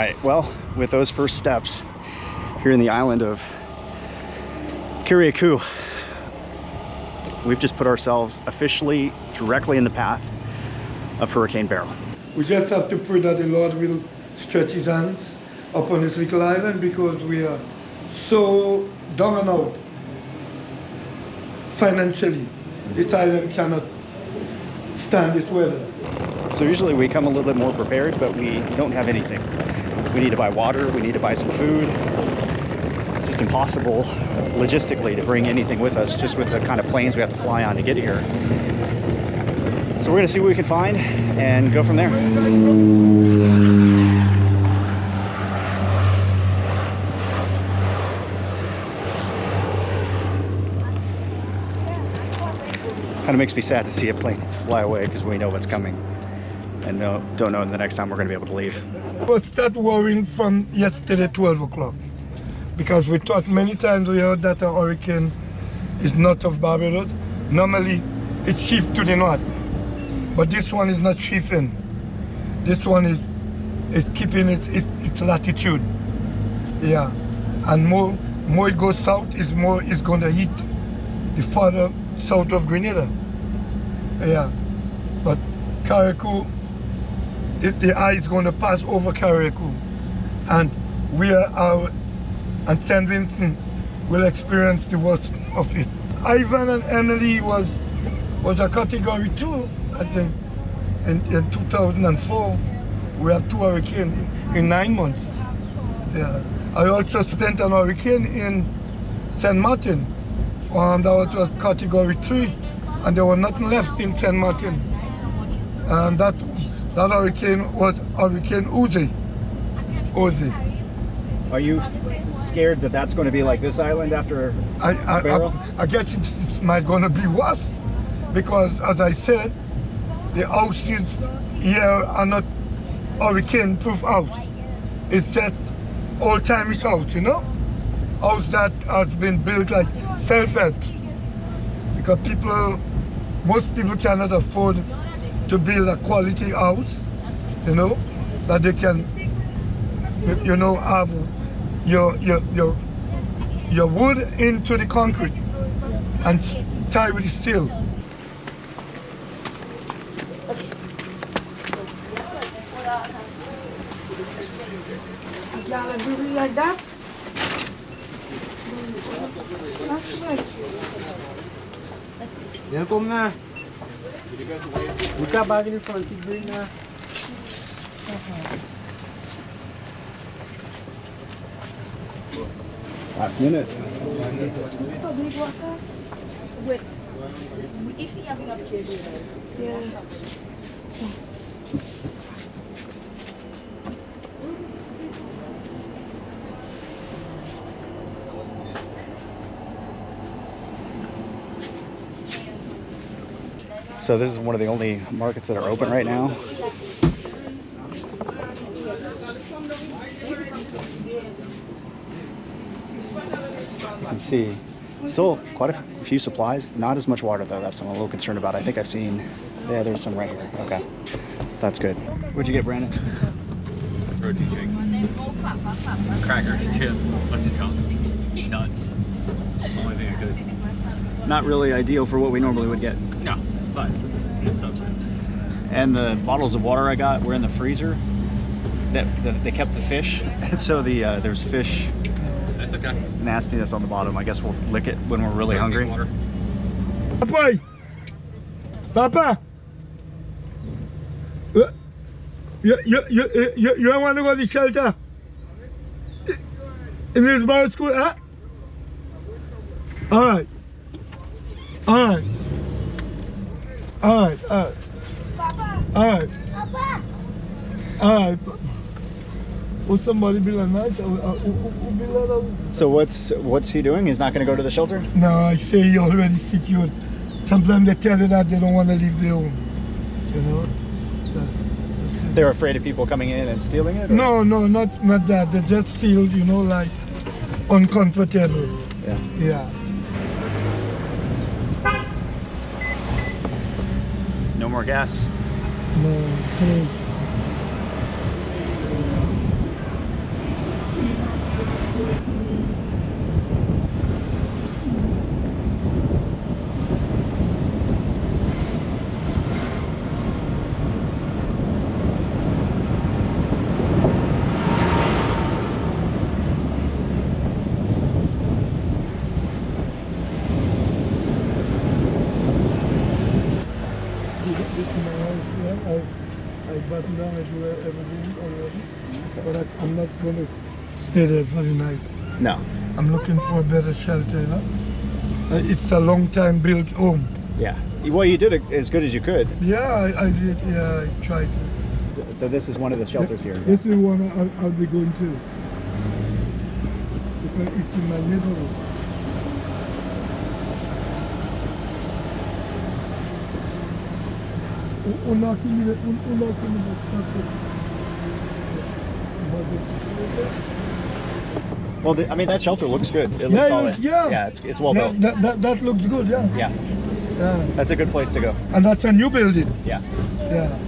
right, well, with those first steps here in the island of Carriacou, we've just put ourselves officially directly in the path of Hurricane Beryl. We just have to pray that the Lord will stretch his hands upon this little island, because we are so down and out financially. This island cannot stand this weather. So usually we come a little bit more prepared, but we don't have anything. We need to buy water, we need to buy some food. It's just impossible logistically to bring anything with us, just with the kind of planes we have to fly on to get here. So we're gonna see what we can find and go from there. Kind of makes me sad to see a plane fly away, because we know what's coming and don't know the next time we're going to be able to leave. We start worrying from yesterday 12 o'clock, because we thought many times we heard that a hurricane is north of Barbados. Normally it shifts to the north, but this one is not shifting. This one is keeping its latitude. Yeah, and more it goes south, is more it's going to hit the further south of Grenada. Yeah, but Carriacou, the eye is going to pass over Carriacou, and and St. Vincent will experience the worst of it. Ivan and Emily was a category 2, I think, in 2004. We have 2 hurricanes in 9 months. Yeah, I also spent an hurricane in St. Martin, and that was category 3, and there was nothing left in St. Martin. And that hurricane was Hurricane Uzi. Are you scared that that's going to be like this island after Beryl? I guess it might going to be worse, because, as I said, the houses here are not hurricane-proof house. It's just old-timey house, you know? House that has been built like self-help, because most people cannot afford to build a quality house, you know, that they can, you know, have your wood into the concrete and tie with the steel. Like that? Yan kom na. Buka bag in front of you na. Last minute. Wait. If we have enough chairs, yeah. So this is one of the only markets that are open right now. You can see still quite a few supplies, not as much water though. That's what I'm a little concerned about. I think I've seen, yeah, there's some right here. Okay, that's good. What'd you get, Brandon? Protein shake. Crackers, chips, bunch of junk, peanuts. Only thing I could. Not really ideal for what we normally would get. No, but the substance. And the bottles of water I got were in the freezer. They kept the fish, and so there's fish. That's okay. Nastiness on the bottom. I guess we'll lick it when we're really hungry. Water. Papa! Papa! You don't want to go to the shelter? In this bar school, huh? Alright. Alright. Alright. Alright. Alright. Will somebody be like that? So what's he doing? He's not going to go to the shelter? No, I say he already secured. Sometimes they tell you that they don't want to leave their home. You know? They're afraid of people coming in and stealing it? Or? No, not that. They just feel, you know, like uncomfortable. Yeah. Yeah. No more gas. No. I button down, I do everything already. But I'm not going to stay there for the night. No. I'm looking for a better shelter, you know? It's a long time built home. Yeah. Well, you did it as good as you could. Yeah, I did. Yeah, I tried to. So this is one of the shelters here. This is one I'll be going to. Because it's in my neighborhood. Well, I mean, that shelter looks good. It looks Yeah, solid. yeah. Yeah, it's well built. That looks good, yeah. Yeah. Yeah. That's a good place to go. And that's a new building. Yeah. Yeah.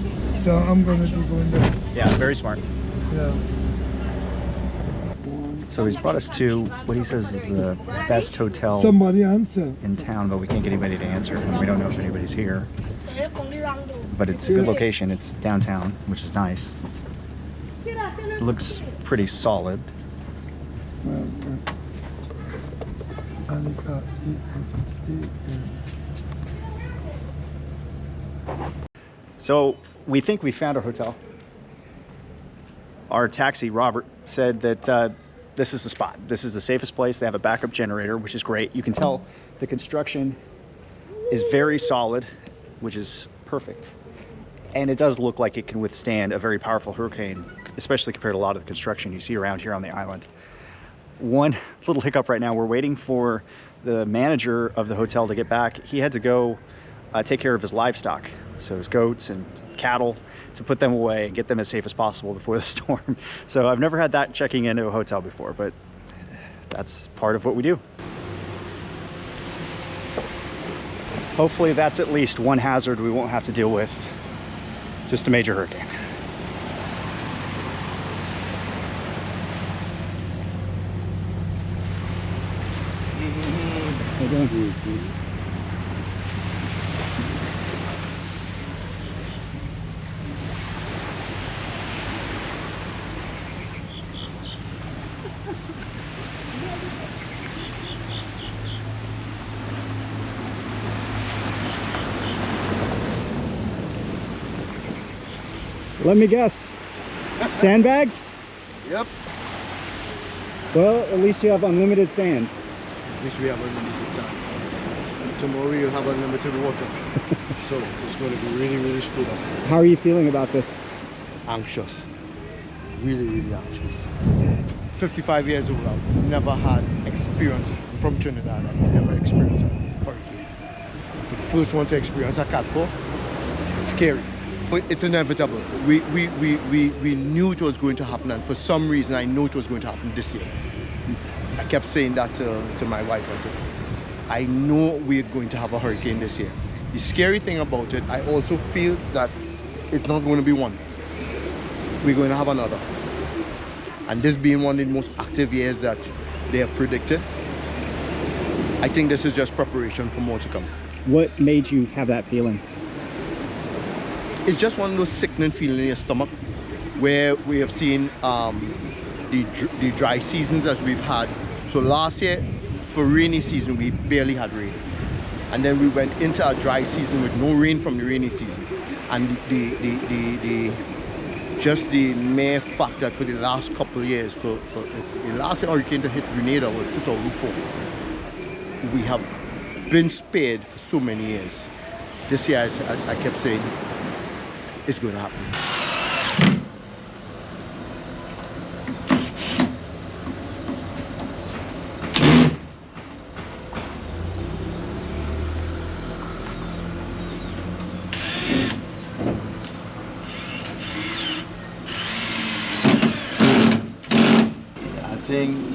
So I'm going to be going there. Yeah, very smart. Yeah. So he's brought us to what he says is the best hotel Somebody answer. in town, but we can't get anybody to answer. And we don't know if anybody's here. But it's a good location. It's downtown, which is nice. It looks pretty solid. So we think we found our hotel. Our taxi, Robert, said that this is the spot. This is the safest place. They have a backup generator, which is great. You can tell the construction is very solid, which is perfect. And it does look like it can withstand a very powerful hurricane, especially compared to a lot of the construction you see around here on the island. One little hiccup right now, we're waiting for the manager of the hotel to get back. He had to go take care of his livestock, so his goats and cattle, to put them away and get them as safe as possible before the storm. So I've never had that checking into a hotel before, but that's part of what we do. Hopefully that's at least one hazard we won't have to deal with. Just a major hurricane. Let me guess. Sandbags? Yep. Well, at least you have unlimited sand. At least we have unlimited sand. Tomorrow you'll have unlimited water. So it's going to be really, really screwed up. How are you feeling about this? Anxious. Really, really anxious. 55 years old, I've never had experience from Trinidad. I've never experienced a hurricane. For the first one to experience a Cat 4, it's scary. It's inevitable. We knew it was going to happen, and for some reason I know it was going to happen this year. I kept saying that to my wife. I said, I know we're going to have a hurricane this year. The scary thing about it, I also feel that it's not going to be one. We're going to have another. And this being one of the most active years that they have predicted, I think this is just preparation for more to come. What made you have that feeling? It's just one of those sickening feelings in your stomach where we have seen the dry seasons as we've had. So last year, for rainy season, we barely had rain. And then we went into a dry season with no rain from the rainy season. And just the mere fact that for the last couple of years, the last hurricane to hit Grenada was 2004. We have been spared for so many years. This year, I kept saying, it's going to happen.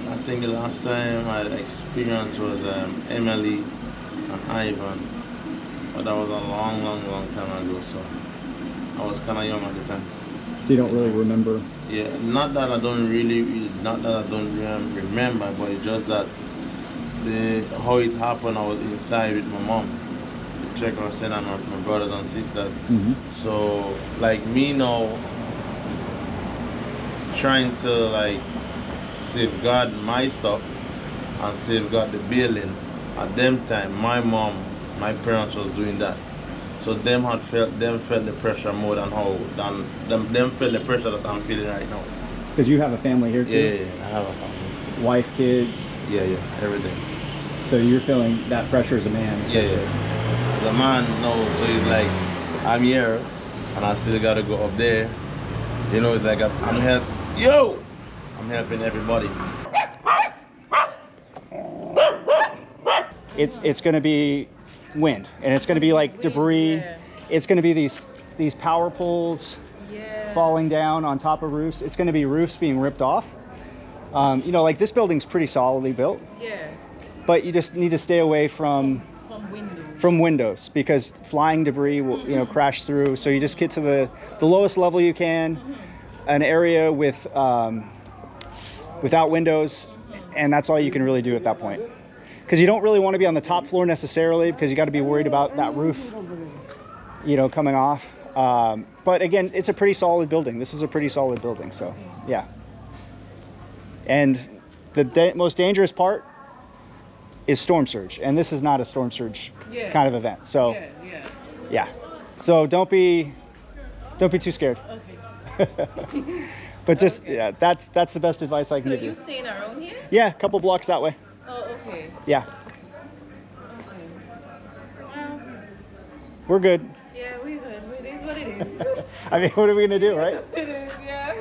I think the last time I had experience was Emily and Ivan, but that was a long time ago, so I was kind of young at the time. So you don't really remember? Yeah, not that I don't remember, but it's just that how it happened, I was inside with my mom to check on her and my brothers and sisters. Mm-hmm. So like me now, trying to like safeguard my stuff and safeguard the building. At them time, my parents was doing that. So them felt the pressure more than them felt the pressure that I'm feeling right now. Because you have a family here too? Yeah, I have a family. Wife, kids? Yeah, everything. So you're feeling that pressure as a man? Yeah. The man knows, so he's like, I'm here, and I still gotta go up there. You know, it's like I'm helping everybody. It's going to be wind, and it's going to be like debris. Yeah. It's going to be these power poles falling down on top of roofs. It's going to be roofs being ripped off. You know, like this building's pretty solidly built. Yeah. But you just need to stay away from windows because flying debris will, you know, crash through. So you just get to the lowest level you can, an area with without windows, and that's all you can really do at that point. Because you don't really want to be on the top floor necessarily, because you got to be worried about that roof, you know, coming off. But again, it's a pretty solid building. This is a pretty solid building, so yeah. And the most dangerous part is storm surge, and this is not a storm surge kind of event. So yeah. So don't be too scared. Okay. But just that's the best advice I can give you. So you staying around here? Yeah, a couple blocks that way. Oh, okay. Yeah. Okay. Well, We're good. yeah, we're good. It is what it is. I mean, what are we gonna do, right? It is, yeah.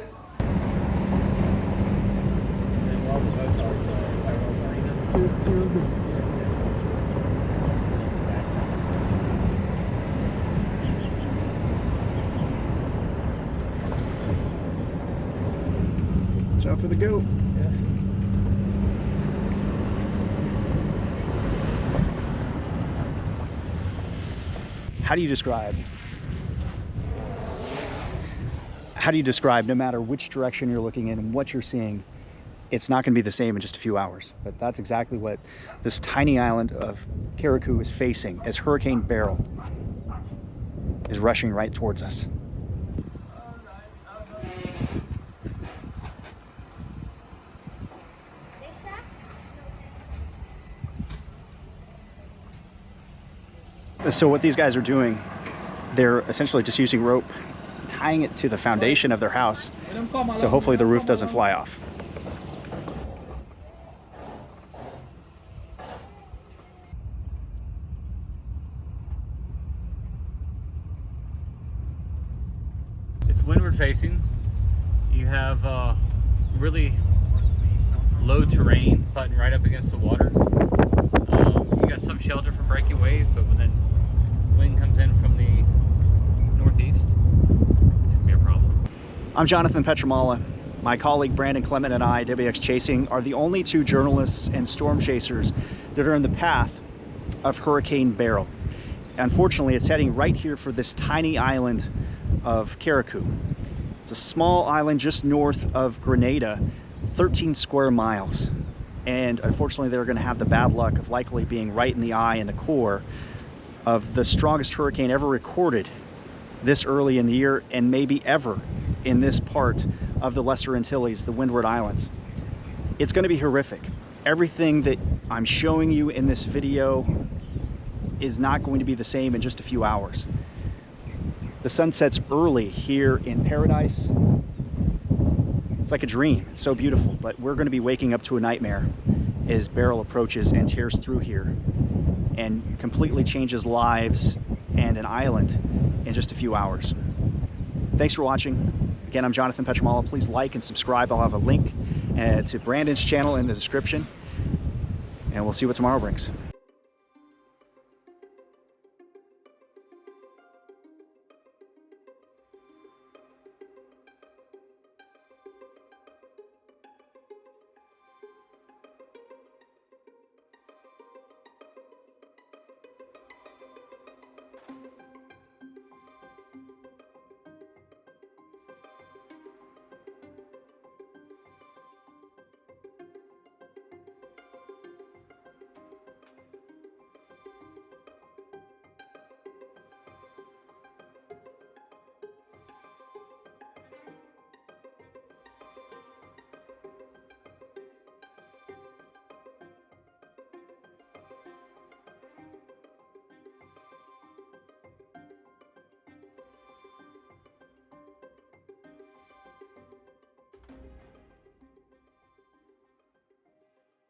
Watch out for the goat. How do you describe, no matter which direction you're looking in and what you're seeing, it's not going to be the same in just a few hours. But that's exactly what this tiny island of Carriacou is facing as Hurricane Beryl is rushing right towards us. So what these guys are doing, they're essentially just using rope, tying it to the foundation of their house, so hopefully the roof doesn't fly off. It's windward facing. You have really low terrain butting right up against the water. You got some shelter from breaking waves, but when the wind comes in from the northeast, it's gonna be a problem. I'm Jonathan Petramala. My colleague Brandon Clement and I, WX Chasing, are the only two journalists and storm chasers that are in the path of Hurricane Beryl. Unfortunately, it's heading right here for this tiny island of Carriacou. It's a small island just north of Grenada, 13 square miles. And unfortunately, they're going to have the bad luck of likely being right in the eye and the core of the strongest hurricane ever recorded this early in the year, and maybe ever in this part of the Lesser Antilles, the Windward Islands. It's going to be horrific. Everything that I'm showing you in this video is not going to be the same in just a few hours. The sun sets early here in paradise. It's like a dream. It's so beautiful, but we're going to be waking up to a nightmare as Beryl approaches and tears through here and completely changes lives and an island in just a few hours. Thanks for watching. Again, I'm Jonathan Petramala. Please like and subscribe. I'll have a link to Brandon's channel in the description, and we'll see what tomorrow brings.